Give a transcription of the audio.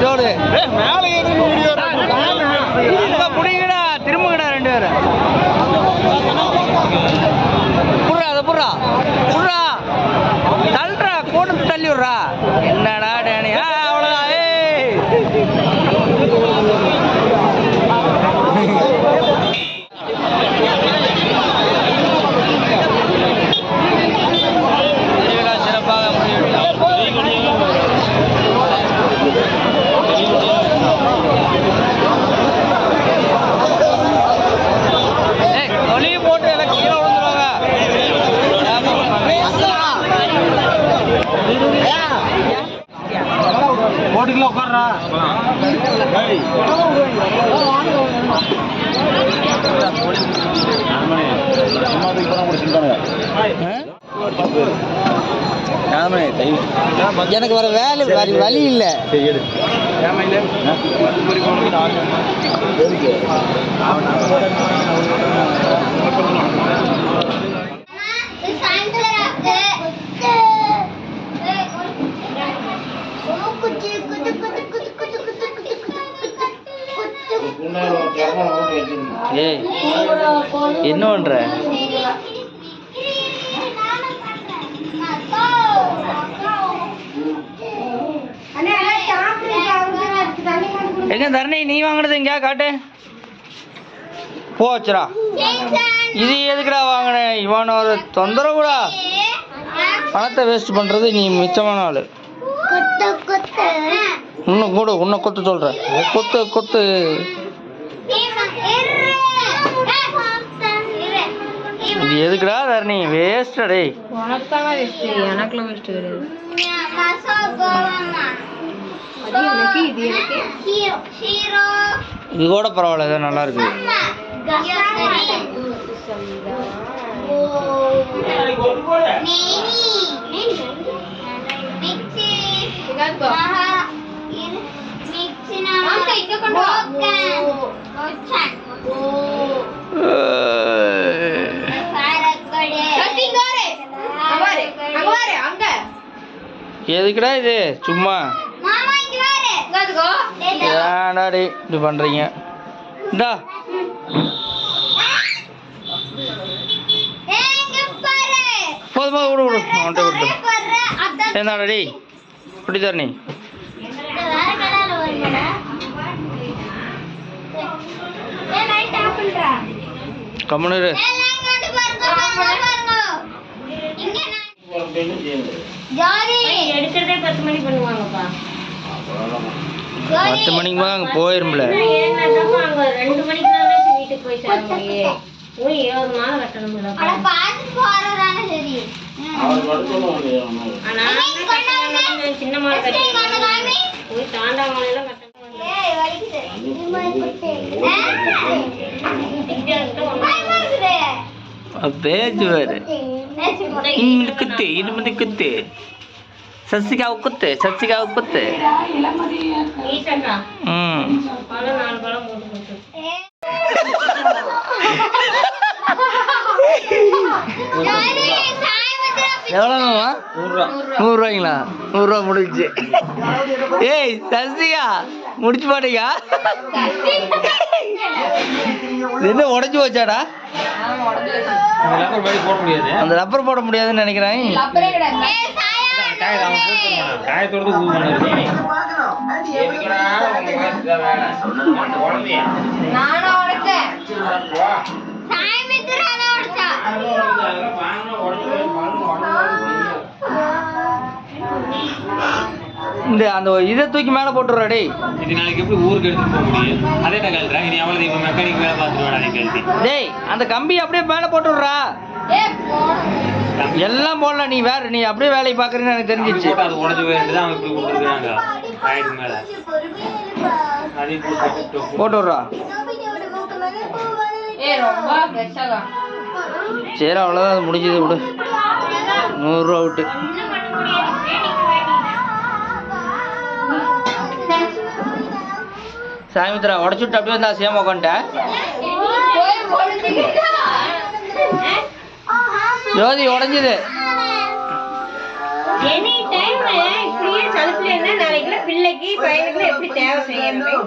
ஜோடு புடிங்கடா திரும்புங்கடா 2 பேரும் புடுறா அதை புடுறா புடுறா தள்ளுறா கோடு தள்ளி விடுறா என்னடா டேனி அவ்வளோதான் சிறப்பாக ஒலி போட்டு எல்லாம் கீழே விழுந்துருவாங்க போட்டுக்குள்ள உட்கார்றா எனக்கு வர வேலை வழி இல்லை ஏய் என்ன பண்ற எங்க தரணி நீ வாங்கினது எங்க காட்டு போச்சுடா இது எதுக்குடா வாங்கின இவன் ஒரு தொந்தரவுடா பணத்தை வேஸ்ட் பண்றது நீ மிச்சமான ஆளு இன்னும் கூட இன்னும் கொத்து சொல்ற கொத்து கொத்து இது எதுக்குடா தரணி வேஸ்டா டேய் எனக்குலாம் வேஸ்ட் கிடையாது இது கூட பரவாயில்ல இது நல்லா இருக்கு எதுக்குடா இது சும்மா ஏடாடி இப்படி பண்றீங்க இந்தா போதுமா விடு விடு அவன்கிட்ட விட்டு என்னடாடி இப்படி தரணி கம்முனு எடுக்கிறதே 10 மணி பண்ணுவாங்கப்பா. 10 மணிக்கு மேலே அங்கே போயிரும்ல. அங்கே 2 மணிக்கு தான் வீட்டுக்கு போய் சேர முடியும். போய் 20 மாலை கட்டணும்ல. சின்ன மாலை கட்டி போய் தாண்டா மாலையெல்லாம் கட்டணும். பேச்சு வேறு குத்து இது வந்து குத்து சசிகாவு குத்து சசிகாவு குத்து. எவ்வளோங்கம்மா? 100 ரூபாய்ங்களா? 100 ரூபா முடிச்சு. ஏய் சசிகா முடிச்சு பாட்டீங்க. என்ன உடஞ்சி வச்சாடா? அந்த ரப்பர் போட முடியாதுன்னு நினைக்கிறேன். இந்த அந்த இதை தூக்கி மேலே போட்டுடுறா டேய். இது நாளைக்கு எப்படி ஊருக்கு எடுத்துட்டு போக முடியும்? அதே தான் கழுதுறா. நீ அவ்வளோ இப்போ மெக்கானிக் வேலை பார்த்துருவேன் கழுதி. டேய் அந்த கம்பி அப்படியே மேலே போட்டுடுறா. எல்லாம் போடல நீ வேற நீ அப்படியே வேலையை பார்க்குறேன்னு எனக்கு தெரிஞ்சிச்சு. அது உடஞ்சி போயிட்டு தான் இப்படி கொடுத்துருக்காங்க சைடு மேலே. அதையும் போட்டுடுறா. சரி அவ்வளோதான் அது முடிஞ்சது விடு. 100 ரூபா விட்டு. சாமித்ரா உடச்சுட்டு அப்படியே வந்தா சேம உட்காந்துட்டேன். ஜோதி உடஞ்சுது. எனி டைம் இப்படியே சலுப்புல இருந்தா நாளைக்கு பிள்ளைக்கு பையனுக்கு எப்படி தேவை செய்யணும்.